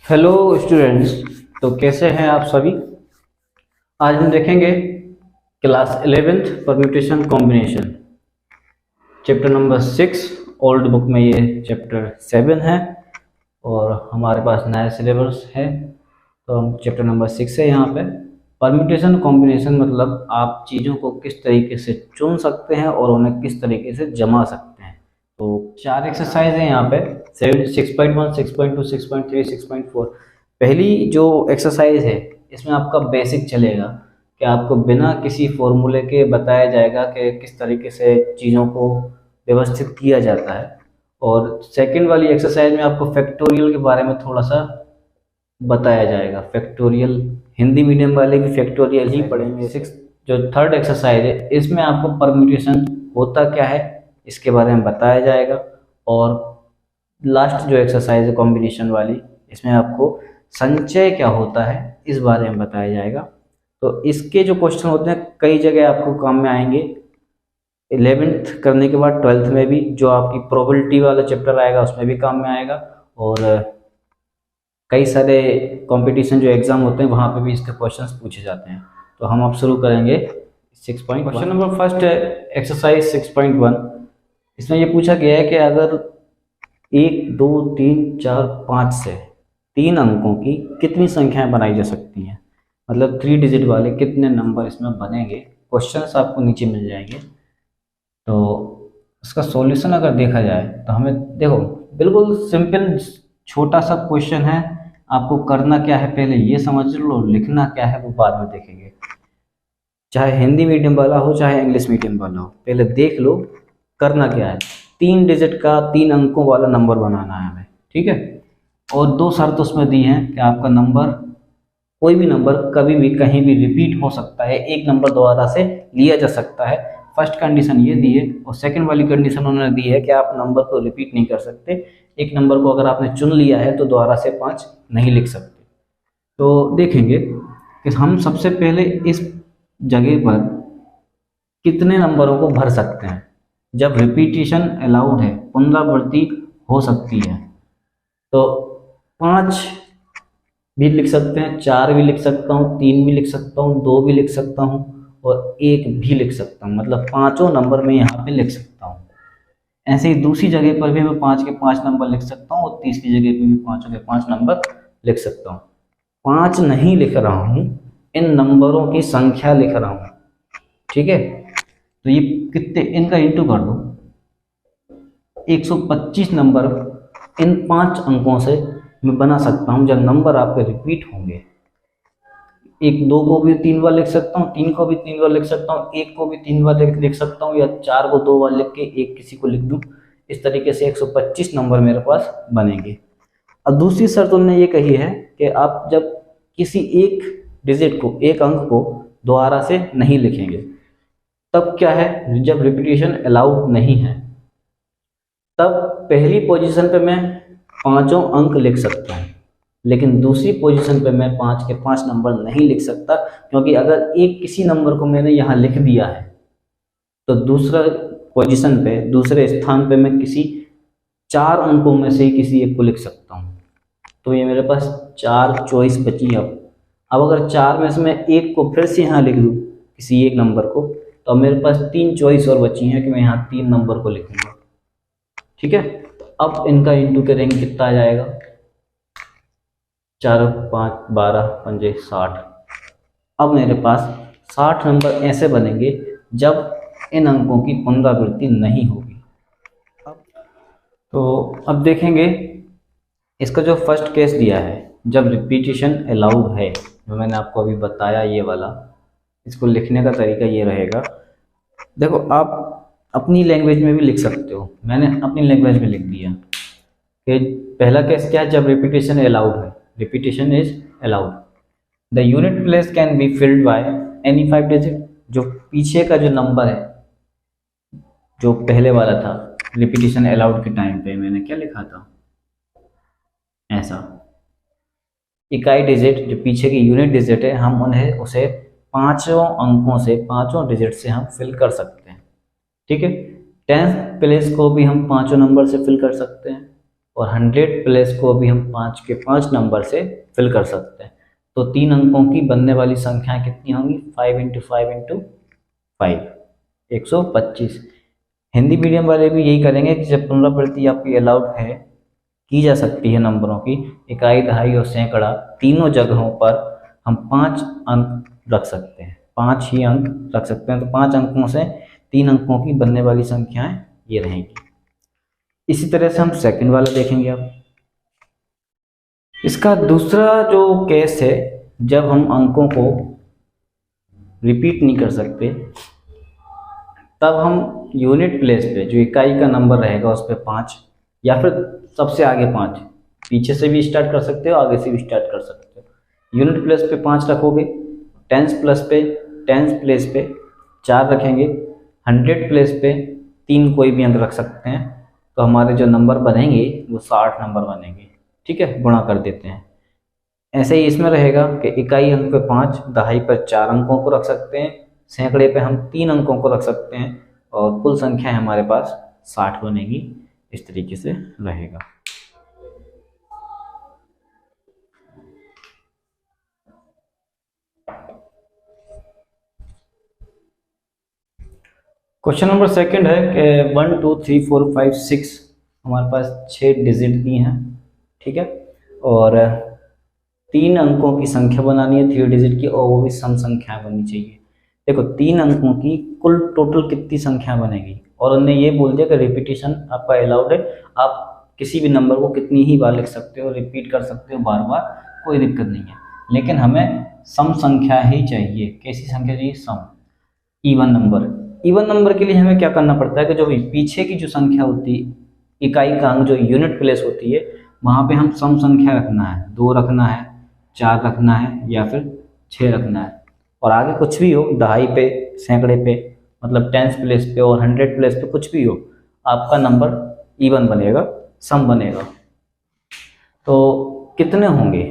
Hello students. तो कैसे हैं आप सभी। आज हम देखेंगे class 11th permutation combination chapter number 6। Old book में ये चैप्टर 7 है और हमारे पास नया सिलेबस है, तो हम चैप्टर नंबर 6 है। यहाँ पे परम्यूटेशन कॉम्बिनेशन मतलब आप चीज़ों को किस तरीके से चुन सकते हैं और उन्हें किस तरीके से जमा सकते हैं। तो 4 एक्सरसाइज है यहाँ पे, 6.1, 6.2, 6.3, 6.4। पहली जो एक्सरसाइज है इसमें आपका बेसिक चलेगा कि आपको बिना किसी फॉर्मूले के बताया जाएगा कि किस तरीके से चीज़ों को व्यवस्थित किया जाता है। और सेकंड वाली एक्सरसाइज में आपको फैक्टोरियल के बारे में थोड़ा सा बताया जाएगा। फैक्टोरियल हिंदी मीडियम वाले भी फैक्टोरियल ही पढ़ेंगे। सिक्स जो थर्ड एक्सरसाइज है इसमें आपको परम्यूटेशन होता क्या है इसके बारे में बताया जाएगा। और लास्ट जो एक्सरसाइज है कॉम्बिनेशन वाली, इसमें आपको संचय क्या होता है इस बारे में बताया जाएगा। तो इसके जो क्वेश्चन होते हैं कई जगह आपको काम में आएंगे। 11th करने के बाद 12th में भी जो आपकी प्रोबेबिलिटी वाला चैप्टर आएगा उसमें भी काम में आएगा। और कई सारे कंपटीशन जो एग्जाम होते हैं वहाँ पे भी इसके क्वेश्चंस पूछे जाते हैं। तो हम अब शुरू करेंगे 6.1। क्वेश्चन नंबर फर्स्ट है एक्सरसाइज 6.1। इसमें ये पूछा गया है कि अगर 1, 2, 3, 4, 5 से 3 अंकों की कितनी संख्याएं बनाई जा सकती हैं, मतलब 3 डिजिट वाले कितने नंबर इसमें बनेंगे। क्वेश्चंस आपको नीचे मिल जाएंगे। तो इसका सॉल्यूशन अगर देखा जाए तो हमें देखो बिल्कुल सिंपल छोटा सा क्वेश्चन है। आपको करना क्या है पहले ये समझ लो, लिखना क्या है वो बाद में देखेंगे। चाहे हिंदी मीडियम वाला हो चाहे इंग्लिश मीडियम वाला हो, पहले देख लो करना क्या है। 3 डिजिट का 3 अंकों वाला नंबर बनाना है हमें, ठीक है। और 2 शर्त उसमें दी हैं कि आपका नंबर कोई भी नंबर कभी भी कहीं भी रिपीट हो सकता है, एक नंबर दोबारा से लिया जा सकता है। फर्स्ट कंडीशन ये दी है। और सेकंड वाली कंडीशन उन्होंने दी है कि आप नंबर को रिपीट नहीं कर सकते। एक नंबर को अगर आपने चुन लिया है तो दोबारा से 5 नहीं लिख सकते। तो देखेंगे कि हम सबसे पहले इस जगह पर कितने नंबरों को भर सकते हैं। जब रिपीटिशन अलाउड है, पुनरावृत्ति हो सकती है, तो 5 भी लिख सकते हैं, 4 भी लिख सकता हूँ, 3 भी लिख सकता हूँ, 2 भी लिख सकता हूँ और 1 भी लिख सकता हूँ। मतलब 5 नंबर में यहाँ पे लिख सकता हूँ। ऐसे ही दूसरी जगह पर भी मैं 5 के 5 नंबर लिख सकता हूँ और तीसरी जगह पर भी 5 के 5 नंबर लिख सकता हूँ। 5 नहीं लिख रहा हूँ, इन नंबरों की संख्या लिख रहा हूँ, ठीक है। तो ये कितने, इनका इंटू कर दो। 125 नंबर इन 5 अंकों से मैं बना सकता हूँ जब नंबर आपके रिपीट होंगे। 2 को भी 3 बार लिख सकता हूँ, 3 को भी 3 बार लिख सकता हूँ, 1 को भी 3 बार लिख सकता हूँ, या 4 को 2 बार लिख के 1 किसी को लिख दूँ। इस तरीके से 125 नंबर मेरे पास बनेंगे। अब दूसरी शर्त उन्होंने ये कही है कि आप जब किसी एक डिजिट को, एक अंक को दोबारा से नहीं लिखेंगे, तब क्या है, जब रिपीटिशन अलाउड नहीं है तब पहली पोजीशन पे मैं 5 अंक लिख सकता हूँ, लेकिन दूसरी पोजीशन पे मैं 5 के 5 नंबर नहीं लिख सकता। क्योंकि अगर एक किसी नंबर को मैंने यहाँ लिख दिया है तो दूसरा पोजीशन पे, दूसरे स्थान पे मैं किसी 4 अंकों में से ही किसी एक को लिख सकता हूँ। तो ये मेरे पास 4 चॉइस बची। अब अगर 4 में से मैं एक को फिर से यहाँ लिख दूँ किसी एक नंबर को, तो मेरे पास 3 चॉइस और बची हैं कि मैं यहाँ 3 नंबर को लिखूंगा, ठीक है। तो अब इनका इंटू करेंगे, कितना आ जाएगा, 4, 5, 12, 5, 60। अब मेरे पास 60 नंबर ऐसे बनेंगे जब इन अंकों की पुनरावृत्ति नहीं होगी। तो अब देखेंगे इसका जो फर्स्ट केस दिया है, जब रिपीटिशन अलाउड है, जो मैंने आपको अभी बताया ये वाला, इसको लिखने का तरीका ये रहेगा। देखो आप अपनी लैंग्वेज में भी लिख सकते हो, मैंने अपनी लैंग्वेज में लिख दिया कि पहला केस क्या है, जब रिपीटिशन अलाउड है, repetition is allowed, the unit place can be filled by any 5 digit. जो पीछे का जो नंबर है, जो पहले वाला था रिपीटिशन अलाउड के टाइम पे, मैंने क्या लिखा था, ऐसा इकाई डिजिट, जो पीछे की यूनिट डिजिट है, हम उन्हें उसे 5 अंकों से, 5 डिजिट से हम फिल कर सकते हैं, ठीक है। 10th प्लेस को भी हम 5 नंबर से फिल कर सकते हैं और 100 प्लेस को भी हम 5 के 5 नंबर से फिल कर सकते हैं। तो 3 अंकों की बनने वाली संख्याएं कितनी होंगी? 5 इंटू 5 इंटू 5, 125। हिंदी मीडियम वाले भी यही करेंगे कि जब पुनरावृत्ति आपकी अलाउड है, की जा सकती है नंबरों की, इकाई, दहाई और सैकड़ा, तीनों जगहों पर हम 5 अंक रख सकते हैं, 5 ही अंक रख सकते हैं। तो 5 अंकों से 3 अंकों की बनने वाली संख्याएं ये रहेंगी। इसी तरह से हम सेकंड वाला देखेंगे। अब इसका दूसरा जो केस है, जब हम अंकों को रिपीट नहीं कर सकते, तब हम यूनिट प्लेस पे जो इकाई का नंबर रहेगा उस पर 5, या फिर सबसे आगे 5, पीछे से भी स्टार्ट कर सकते हो, आगे से भी स्टार्ट कर सकते हो। यूनिट प्लेस पे 5 रखोगे, टेंस प्लेस पे 4 रखेंगे, 100 प्लेस पे 3 कोई भी अंक रख सकते हैं। तो हमारे जो नंबर बनेंगे वो 60 नंबर बनेंगे। ठीक है, गुणा कर देते हैं। ऐसे ही इसमें रहेगा कि इकाई अंक पे 5, दहाई पर 4 अंकों को रख सकते हैं, सैकड़े पे हम 3 अंकों को रख सकते हैं, और कुल संख्या हमारे पास 60 बनेगी। इस तरीके से रहेगा। क्वेश्चन नंबर सेकंड है कि 1 2 3 4 5 6 हमारे पास 6 डिजिट दिए हैं। ठीक है, और 3 अंकों की संख्या बनानी है 3 डिजिट की, और वो भी सम संख्या बननी चाहिए। देखो 3 अंकों की कुल टोटल कितनी संख्या बनेगी, और उन्होंने ये बोल दिया कि रिपीटिशन आपका अलाउड है, आप किसी भी नंबर को कितनी ही बार लिख सकते हो, रिपीट कर सकते हो बार बार, कोई दिक्कत नहीं है। लेकिन हमें सम संख्या ही चाहिए। कैसी संख्या चाहिए? सम, इवन नंबर। इवन नंबर के लिए हमें क्या करना पड़ता है कि जो भी पीछे की जो संख्या होती है, इकाई का अंक जो यूनिट प्लेस होती है, वहाँ पे हम सम संख्या रखना है, 2 रखना है, 4 रखना है, या फिर 6 रखना है। और आगे कुछ भी हो, दहाई पे, सैकड़े पे, मतलब टेंस प्लेस पे और 100 प्लेस पे कुछ भी हो, आपका नंबर इवन बनेगा, सम बनेगा। तो कितने होंगे,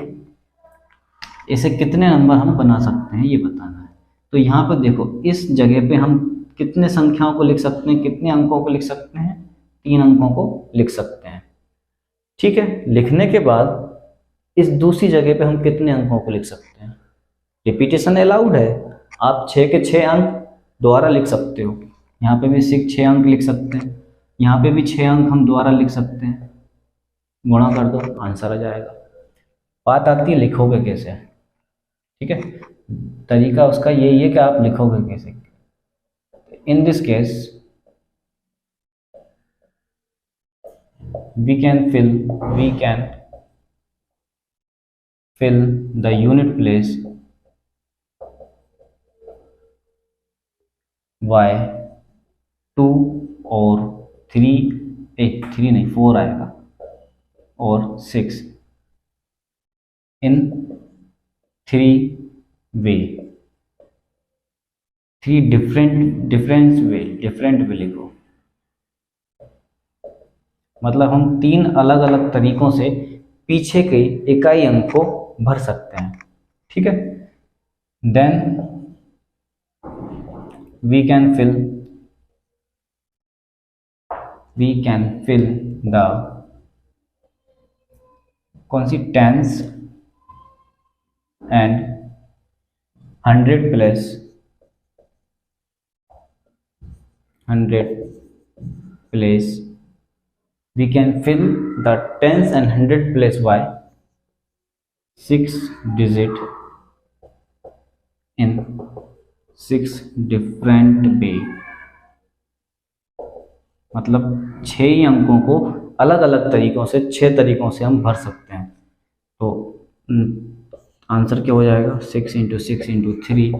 ऐसे कितने नंबर हम बना सकते हैं ये बताना है। तो यहाँ पर देखो, इस जगह पे हम कितने संख्याओं को लिख सकते हैं, कितने अंकों को लिख सकते हैं? 3 अंकों को लिख सकते हैं। ठीक है, लिखने के बाद इस दूसरी जगह पे हम कितने अंकों को लिख सकते हैं? रिपीटेशन अलाउड है, आप 6 के 6 अंक दोबारा लिख सकते हो। यहाँ पे भी 6 अंक लिख सकते हैं, यहाँ पे भी 6 अंक हम दोबारा लिख सकते हैं। गुणा कर दो, आंसर आ जाएगा। बात आती है लिखोगे कैसे। ठीक है, तरीका उसका यही है कि आप लिखोगे कैसे। In this case we can fill the unit place by 2 और 3, 3 नहीं 4 आएगा, और 6 इन 3 वे, 3 डिफरेंट वे लिखो। मतलब हम 3 अलग अलग तरीकों से पीछे के इकाई अंक को भर सकते हैं। ठीक है, then we can fill the कौन सी tens and 100 place we can fill the tens and 100 place by 6 digit in 6 different way। मतलब 6 ही अंकों को अलग अलग तरीकों से, 6 तरीकों से हम भर सकते हैं। तो आंसर क्या हो जाएगा? 6 इंटू 6 इंटू 3,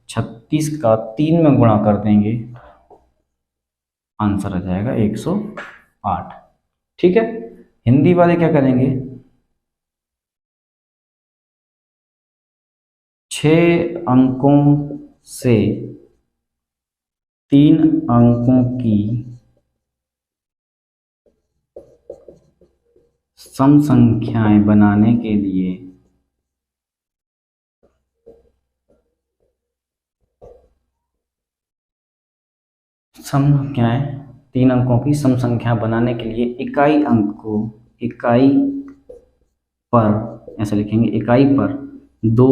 36 का 3 में गुणा कर देंगे, आंसर आ जाएगा 108। ठीक है, हिंदी वाले क्या करेंगे? 6 अंकों से 3 अंकों की सम संख्याएं बनाने के लिए सम संख्याएं 3 अंकों की सम संख्या बनाने के लिए इकाई अंक को इकाई पर, ऐसे लिखेंगे, इकाई पर 2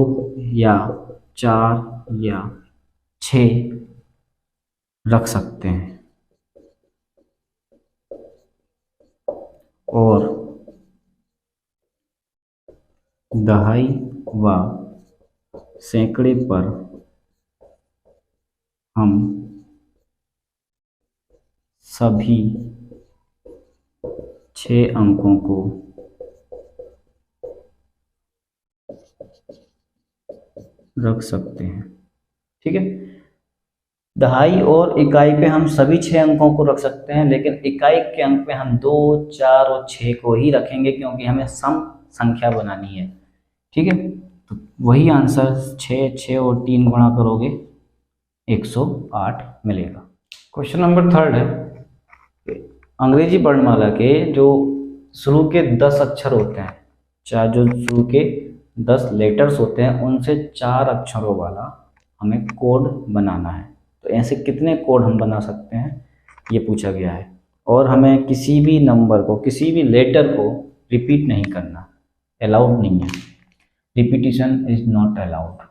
या 4 या 6 रख सकते हैं। और दहाई व सैकड़े पर हम सभी 6 अंकों को रख सकते हैं। ठीक है, दहाई और इकाई पे हम सभी 6 अंकों को रख सकते हैं, लेकिन इकाई के अंक पे हम 2, 4 और 6 को ही रखेंगे, क्योंकि हमें सम संख्या बनानी है। ठीक है, तो वही आंसर 6 और 3 गुणा करोगे 108 मिलेगा। क्वेश्चन नंबर 3 है, अंग्रेजी वर्णमाला के जो शुरू के 10 अक्षर होते हैं, चाहे जो शुरू के 10 लेटर्स होते हैं, उनसे 4 अक्षरों वाला हमें कोड बनाना है। तो ऐसे कितने कोड हम बना सकते हैं, ये पूछा गया है। और हमें किसी भी नंबर को, किसी भी लेटर को रिपीट नहीं करना, अलाउड नहीं है। Repetition is not allowed.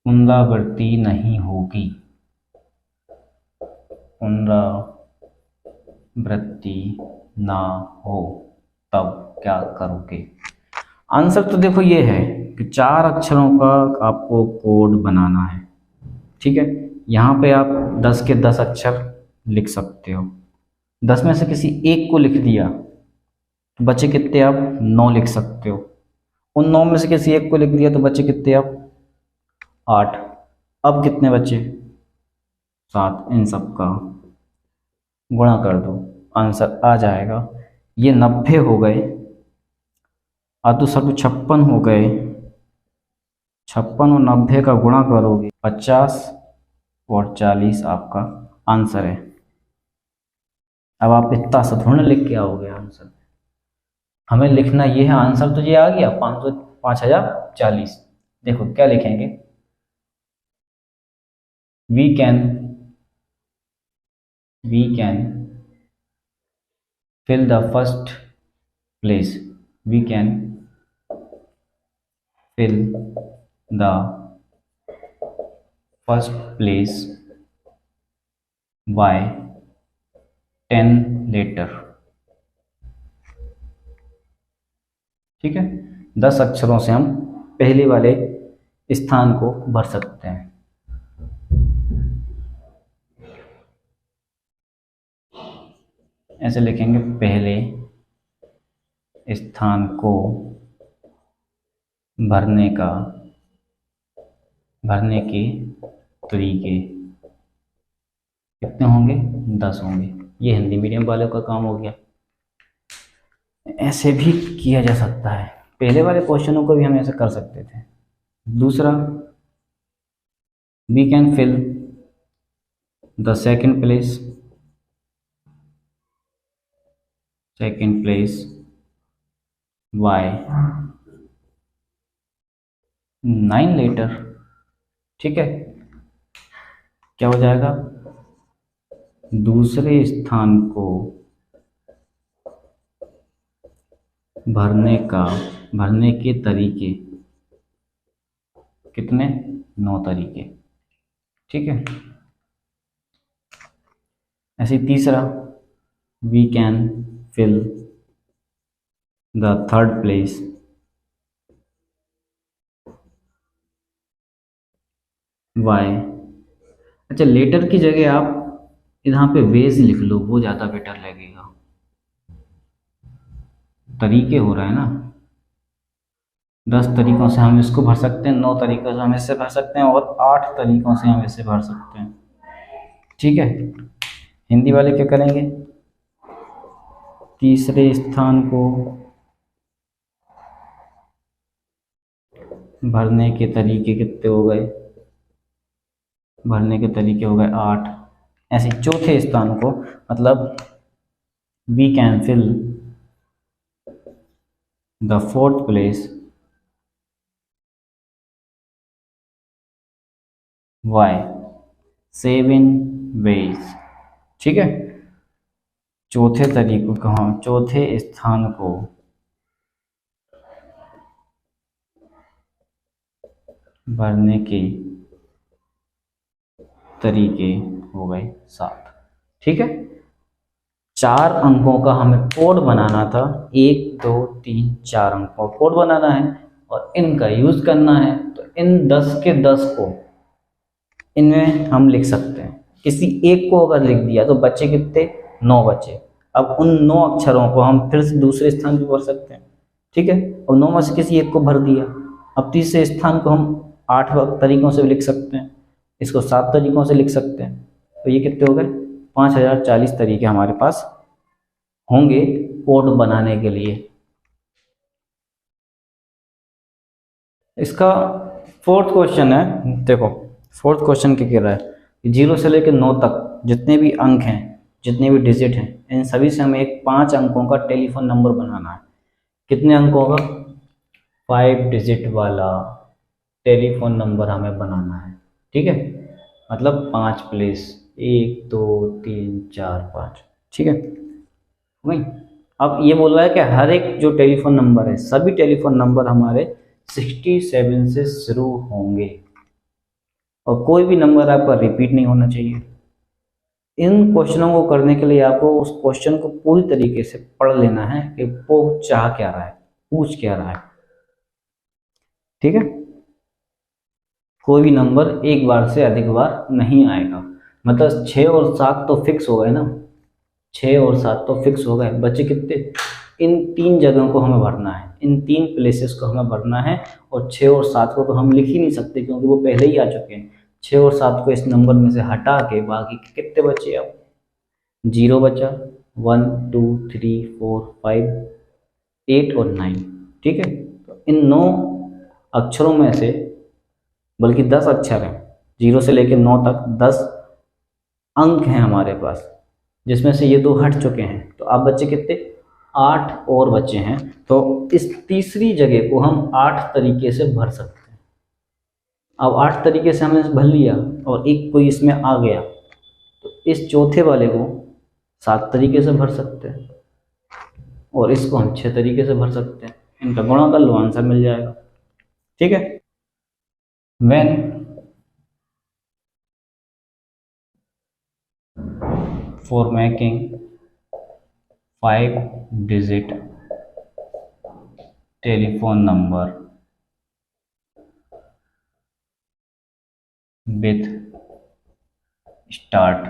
पुनरावृत्ति नहीं होगी। पुनरावृत्ति ना हो तब क्या करोगे? आंसर तो देखो ये है कि 4 अक्षरों का आपको कोड बनाना है। ठीक है, यहाँ पे आप 10 के 10 अक्षर लिख सकते हो। 10 में से किसी एक को लिख दिया तो बचे कितने? आप 9 लिख सकते हो। उन 9 में से किसी एक को लिख दिया तो बचे कितने? आप 8। अब कितने बचे? 7। इन सब का गुणा कर दो, आंसर आ जाएगा। ये 90 हो गए, आदू साधु 56 हो गए। 56 और 90 का गुणा करोगे 50 और 40 आपका आंसर है। अब आप इतना सा थोड़ा लिख के आओगे आंसर, हमें लिखना ये है। आंसर तो ये आ गया 5040। देखो क्या लिखेंगे, we can fill the first place. We can fill the first place by 10 letter. ठीक है, 10 अक्षरों से हम पहले वाले स्थान को भर सकते हैं। ऐसे लिखेंगे, पहले स्थान को भरने के तरीके कितने होंगे? 10 होंगे। ये हिंदी मीडियम वालों का काम हो गया। ऐसे भी किया जा सकता है, पहले वाले क्वेश्चनों को भी हम ऐसे कर सकते थे। दूसरा, we can fill the second place by 9 letter. ठीक है, क्या हो जाएगा? दूसरे स्थान को भरने के तरीके कितने? 9 तरीके। ठीक है, ऐसे तीसरा, we can fill the third place by, अच्छा लेटर की जगह आप यहाँ पे वेज लिख लो, वो ज़्यादा बेटर लगेगा। तरीके हो रहा है ना, 10 तरीकों से हम इसको भर सकते हैं, 9 तरीकों से हम इससे भर सकते हैं, और 8 तरीकों से हम इससे भर सकते हैं। ठीक है, हिंदी वाले क्या करेंगे? तीसरे स्थान को भरने के तरीके कितने हो गए? भरने के तरीके हो गए 8। ऐसे चौथे स्थान को, मतलब we can fill the fourth place by 7 ways. ठीक है, चौथे तरीकों को, हाँ, चौथे स्थान को भरने के तरीके हो गए 7। ठीक है, 4 अंकों का हमें कोड बनाना था, 1 2 3 4 अंकों का कोड बनाना है और इनका यूज करना है। तो इन 10 के 10 को इनमें हम लिख सकते हैं। किसी एक को अगर लिख दिया तो बच्चे कितने, 9 बचे। अब उन 9 अक्षरों को हम फिर से दूसरे स्थान पे भर सकते हैं। ठीक है, और 9 में से किसी एक को भर दिया। अब तीसरे स्थान को हम 8 तरीकों से लिख सकते हैं, इसको 7 तरीकों से लिख सकते हैं। तो ये कितने हो गए, 5040 तरीके हमारे पास होंगे कोड बनाने के लिए। इसका फोर्थ क्वेश्चन है, देखो फोर्थ क्वेश्चन क्या कह रहा है, 0 से लेकर 9 तक जितने भी अंक हैं, जितने भी डिजिट हैं, इन सभी से हमें एक 5 अंकों का टेलीफोन नंबर बनाना है। कितने अंकों का, 5 डिजिट वाला टेलीफोन नंबर हमें बनाना है। ठीक है, मतलब 5 प्लेस, 1 2 3 4 5। ठीक है वही। अब ये बोल रहा है कि हर एक जो टेलीफोन नंबर है, सभी टेलीफोन नंबर हमारे 67 से शुरू होंगे और कोई भी नंबर आपका रिपीट नहीं होना चाहिए। इन क्वेश्चनों को करने के लिए आपको उस क्वेश्चन को पूरी तरीके से पढ़ लेना है कि वो चाह क्या रहा है, पूछ क्या रहा है। ठीक है, कोई भी नंबर एक बार से अधिक बार नहीं आएगा। मतलब 6 और 7 तो फिक्स हो गए ना, 6 और 7 तो फिक्स हो गए। बच्चे कितने, इन 3 जगहों को हमें भरना है, इन 3 प्लेसेस को हमें भरना है। और 6 और 7 को तो हम लिख ही नहीं सकते क्योंकि वो पहले ही आ चुके हैं। 6 और 7 को इस नंबर में से हटा के बाकी कितने बचे, अब 0 बचा, 1 2 3 4 5 8 और 9। ठीक है, तो इन 9 अक्षरों में से, बल्कि 10 अक्षर हैं, 0 से लेकर 9 तक 10 अंक हैं हमारे पास, जिसमें से ये 2 हट चुके हैं। तो आप बच्चे कितने, 8 और बचे हैं। तो इस तीसरी जगह को हम 8 तरीके से भर सकते हैं। अब 8 तरीके से हमने भर लिया और एक कोई इसमें आ गया, तो इस चौथे वाले को 7 तरीके से भर सकते हैं और इसको हम 6 तरीके से भर सकते हैं। इनका गुणा कर लो, आंसर मिल जाएगा। ठीक है, when for making 5 digit telephone number with start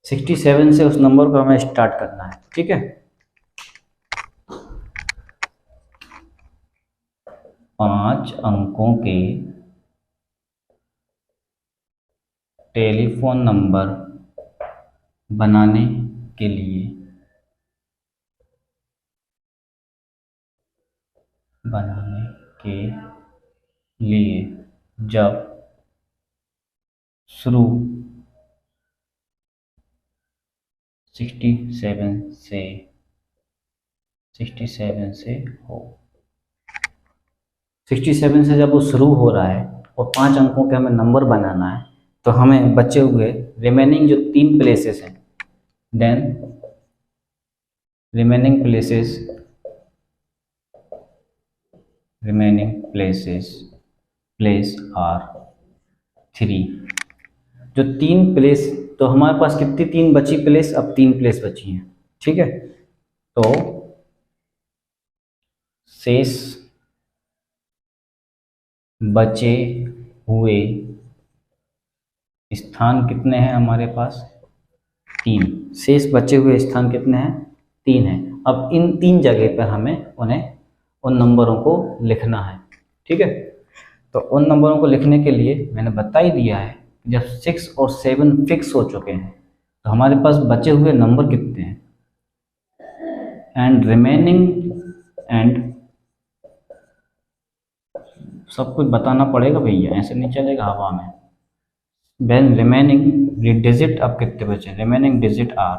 67 से उस नंबर को हमें स्टार्ट करना है। ठीक है, 5 अंकों के टेलीफोन नंबर बनाने के लिए जब शुरू 67 से हो, 67 से जब वो शुरू हो रहा है और 5 अंकों के हमें नंबर बनाना है, तो हमें बचे हुए रिमेनिंग जो 3 प्लेसेस हैं, देन रिमेनिंग प्लेस आर 3। जो 3 प्लेस, तो हमारे पास कितनी 3 बची प्लेस, अब 3 प्लेस बची हैं। ठीक है, तो शेष बचे हुए स्थान कितने हैं हमारे पास, 3। शेष बचे हुए स्थान कितने हैं, 3 हैं। अब इन 3 जगह पर हमें उन नंबरों को लिखना है। ठीक है, तो उन नंबरों को लिखने के लिए मैंने बता ही दिया है, जब 6 और 7 फिक्स हो चुके हैं तो हमारे पास बचे हुए नंबर कितने हैं, एंड सब कुछ बताना पड़ेगा भैया, ऐसे नहीं चलेगा हवा में। देन रिमेनिंग डिजिट, अब कितने बचे, रिमेनिंग डिजिट आर,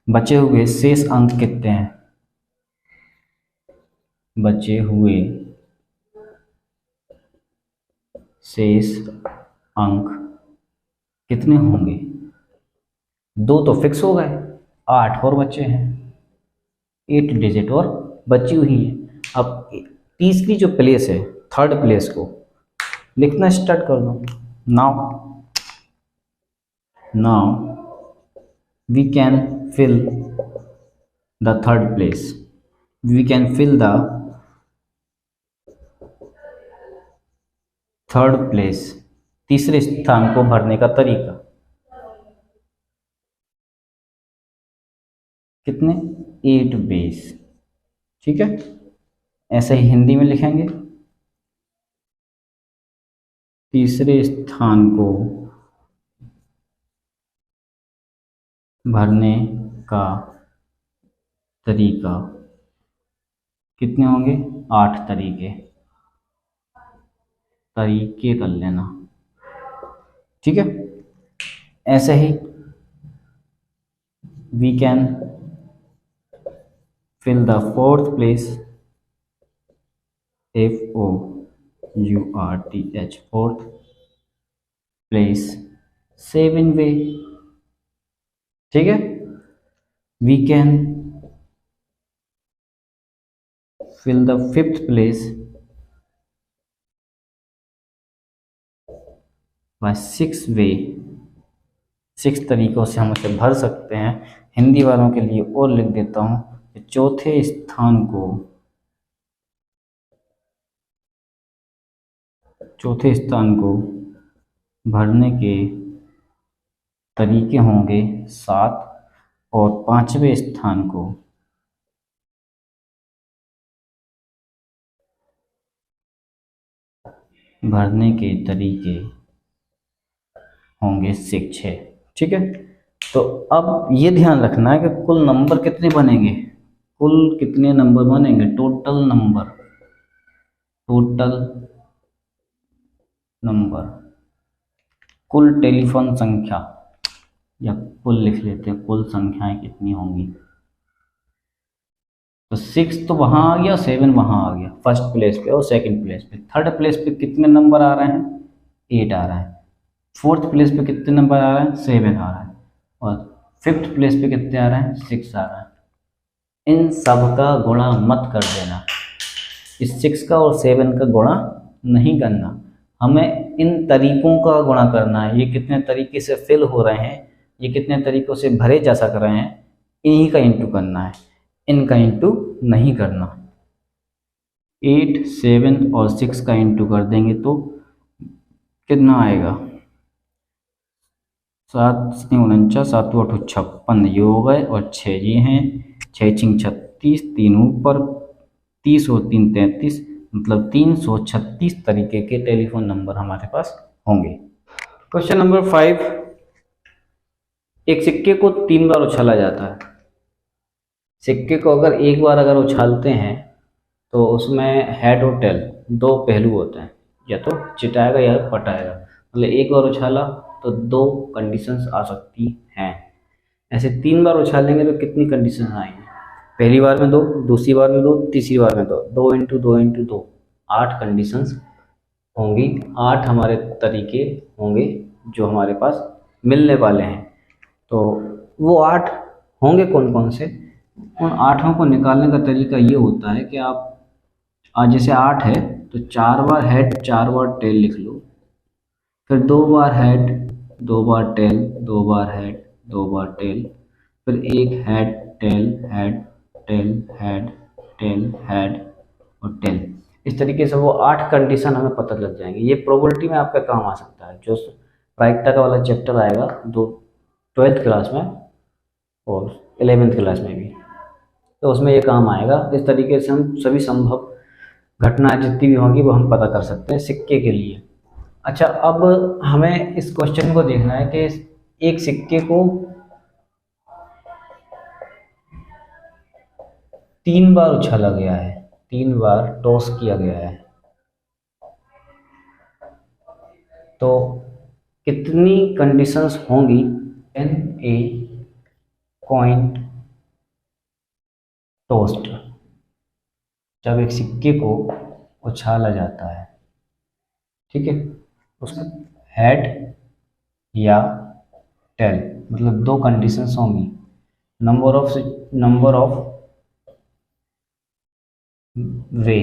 बचे हुए शेष अंक कितने हैं, बचे हुए शेष अंक कितने होंगे? 2 तो फिक्स हो गए, 8 और बचे हैं, 8 डिजिट और बची हुई है। अब तीसरी जो प्लेस है, थर्ड प्लेस को लिखना स्टार्ट कर दो। Now we can fill the third place, we can fill the third place, तीसरे स्थान को भरने का तरीका। कितने? 8 बेस। ठीक है, ऐसे ही हिंदी में लिखेंगे। तीसरे स्थान को भरने का तरीका कितने होंगे? 8 तरीके कर लेना। ठीक है, ऐसे ही we can fill the fourth place, FOURTH, fourth place, 7 way। ठीक है, we can fill the fifth place by 6 way, 6 तरीकों से हम उसे भर सकते हैं। हिंदी वालों के लिए और लिख देता हूं, चौथे स्थान को भरने के तरीके होंगे 7, और 5वें स्थान को भरने के तरीके होंगे 6। ठीक है, तो अब ये ध्यान रखना है कि कुल नंबर कितने बनेंगे, कुल कितने नंबर बनेंगे, टोटल नंबर, कुल टेलीफोन संख्या, या कुल लिख लेते हैं, कुल संख्याएं कितनी होंगी। तो 6 तो वहां आ गया, 7 वहां आ गया फर्स्ट प्लेस पे और सेकंड प्लेस पे। थर्ड प्लेस पे कितने नंबर आ रहे हैं? 8 आ रहा है। फोर्थ प्लेस पे कितने नंबर आ रहे हैं? 7 आ रहा है। और फिफ्थ प्लेस पे कितने आ रहे हैं? 6 आ रहा है। इन सब का गुणा मत कर देना, इस 6 का और 7 का गुणा नहीं करना, हमें इन तरीकों का गुणा करना है। ये कितने तरीके से फिल हो रहे हैं, ये कितने तरीकों से भरे जा सक रहे हैं, इन्हीं का इंटू करना है, इनका इंटू नहीं करना। 8, 7 और 6 का इंटू कर देंगे तो कितना आएगा? 7 49, 7 8 56, ये हो गए, और 6 ये हैं, 6 6 36, 3 ऊपर, 30 और 3 33, मतलब 336 तरीके के टेलीफोन नंबर हमारे पास होंगे। क्वेश्चन नंबर 5, एक सिक्के को 3 बार उछाला जाता है। सिक्के को अगर एक बार अगर उछालते हैं तो उसमें हेड और टेल 2 पहलू होते हैं, या तो चिटाएगा या पटाएगा। मतलब एक बार उछाला तो 2 कंडीशंस आ सकती हैं। ऐसे 3 बार उछालेंगे तो कितनी कंडीशन आएंगी? पहली बार में 2, दूसरी बार में 2, तीसरी बार में 2, 2 इंटू 2 इंटू 2, 8 कंडीशंस होंगी, 8 हमारे तरीके होंगे जो हमारे पास मिलने वाले हैं। तो वो 8 होंगे कौन कौन से? उन 8 को निकालने का तरीका ये होता है कि आप आज जैसे 8 है तो 4 बार हेड 4 बार टेल लिख लो, फिर 2 बार हेड 2 बार टेल 2 बार हेड 2 बार टेल, फिर एक head tail head tail head tail head और टेल। इस तरीके से वो 8 कंडीशन हमें पता लग जाएंगे। ये प्रोबेबिलिटी में आपका काम आ सकता है, जो प्रायिकता का वाला चैप्टर आएगा 12th क्लास में और 11th क्लास में भी, तो उसमें ये काम आएगा। इस तरीके से हम सभी संभव घटनाएं जितनी भी होंगी वो हम पता कर सकते हैं सिक्के के लिए। अच्छा, अब हमें इस क्वेश्चन को देखना है कि एक सिक्के को 3 बार उछाला गया है, 3 बार टॉस किया गया है, तो कितनी कंडीशंस होंगी इन ए कॉइन टोस्ट, जब एक सिक्के को उछाला जाता है। ठीक है, उसका हेड या टेल, मतलब दो कंडीशंस होंगी। नंबर ऑफ वे,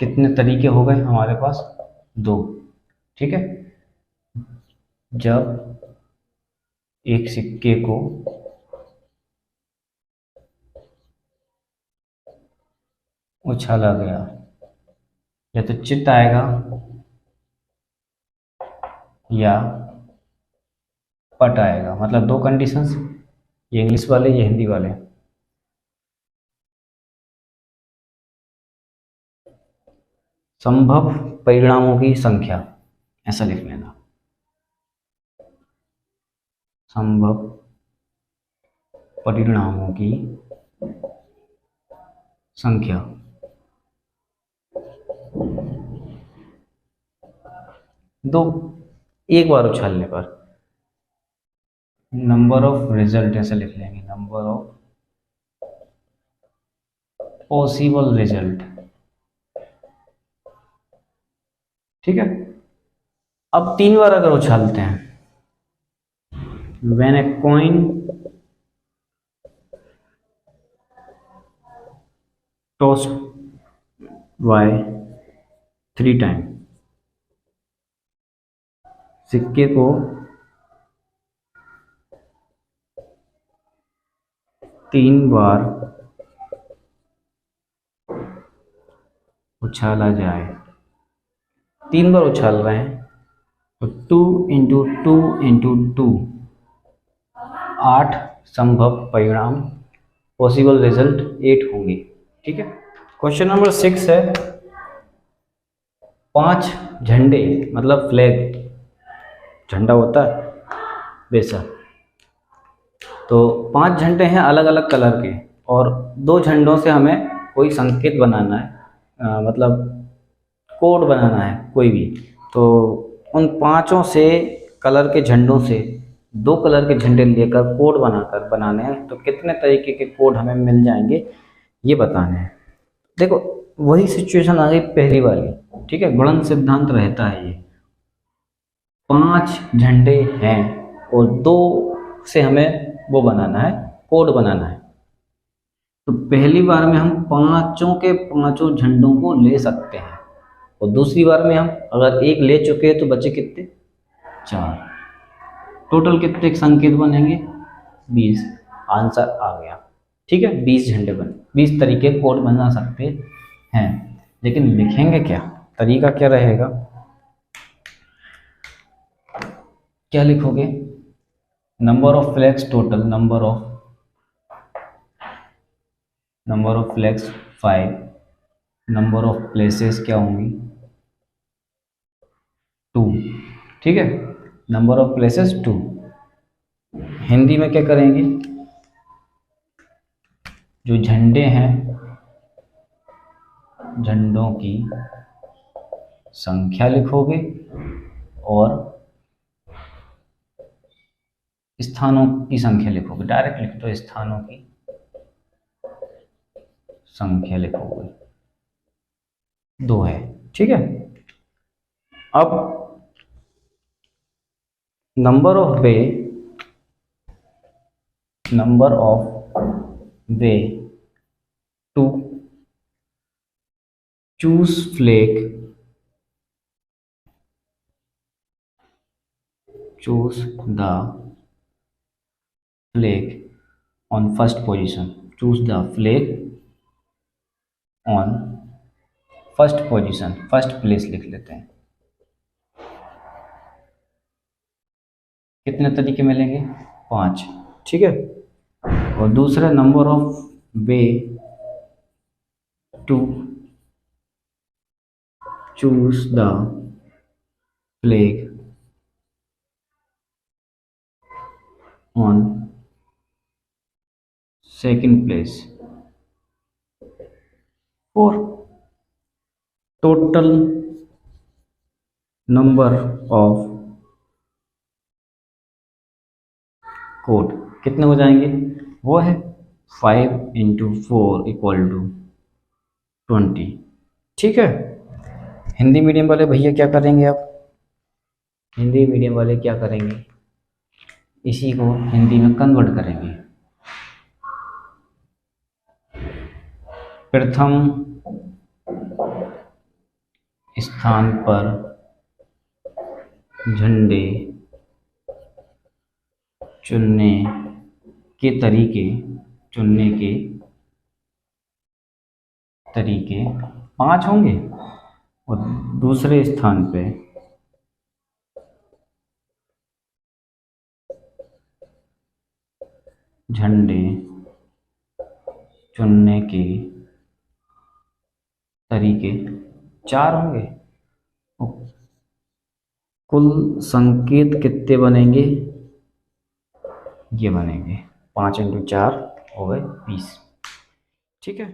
कितने तरीके हो गए हमारे पास? दो। ठीक है, जब एक सिक्के को उछाला गया, या तो चित आएगा या पट आएगा, मतलब दो कंडीशंस, ये इंग्लिश वाले ये हिंदी वाले। संभव परिणामों की संख्या, ऐसा लिख लेना, संभव परिणामों की संख्या। दो, एक बार उछालने पर। नंबर ऑफ रिजल्ट ऐसे लिख लेंगे, नंबर ऑफ पॉसिबल रिजल्ट। ठीक है, अब 3 बार अगर उछालते हैं, when a coin tossed by 3 time, सिक्के को 3 बार उछाला जाए, 3 बार उछाल रहे हैं तो 2 इंटू 2 इंटू 2, 8 संभव परिणाम, पॉसिबल रिजल्ट 8 होंगे। ठीक है, क्वेश्चन नंबर 6 है, 5 झंडे, मतलब फ्लैग, झंडा होता है वैसा, तो 5 झंडे हैं अलग अलग कलर के, और 2 झंडों से हमें कोई संकेत बनाना है, मतलब कोड बनाना है कोई भी। तो उन 5 से कलर के झंडों से 2 कलर के झंडे लेकर कोड बनाने हैं, तो कितने तरीके के कोड हमें मिल जाएंगे ये बताने हैं। देखो वही सिचुएशन आ गई पहली वाली। ठीक है, गुणन सिद्धांत रहता है ये, 5 झंडे हैं और 2 से हमें वो बनाना है, कोड बनाना है। तो पहली बार में हम 5 के 5 झंडों को ले सकते हैं, और दूसरी बार में हम अगर एक ले चुके हैं तो बचे कितने? 4। टोटल कितने संकेत बनेंगे? 20। आंसर आ गया। ठीक है, 20 झंडे 20 तरीके कोड बना सकते हैं, लेकिन लिखेंगे क्या, तरीका क्या रहेगा, क्या लिखोगे? Number of flags total, number of flags 5, number of places क्या होंगी? 2। ठीक है, नंबर ऑफ प्लेसेस 2। हिंदी में क्या करेंगे? जो झंडे हैं, झंडों की संख्या लिखोगे और स्थानों की संख्या लिखोगे, डायरेक्ट लिख दो, स्थानों की संख्या लिखोगे, 2 है। ठीक है, अब number of way to choose flag the flag on first position, choose the flag on first position, first place लिख लेते हैं। कितने तरीके मिलेंगे? 5। ठीक है, और दूसरा number of way to choose the flag on second place, 4। Total number of code कितने हो जाएंगे? वो है 5 इंटू 4 इक्वल टू 20। ठीक है, हिंदी मीडियम वाले भैया क्या करेंगे आप? हिंदी मीडियम वाले क्या करेंगे, इसी को हिंदी में कन्वर्ट करेंगे। प्रथम स्थान पर झंडे चुनने के तरीके 5 होंगे, और दूसरे स्थान पे झंडे चुनने के तरीके 4 होंगे। कुल संकेत कितने बनेंगे, ये बनेंगे 5 × 4 हो गए 20। ठीक है।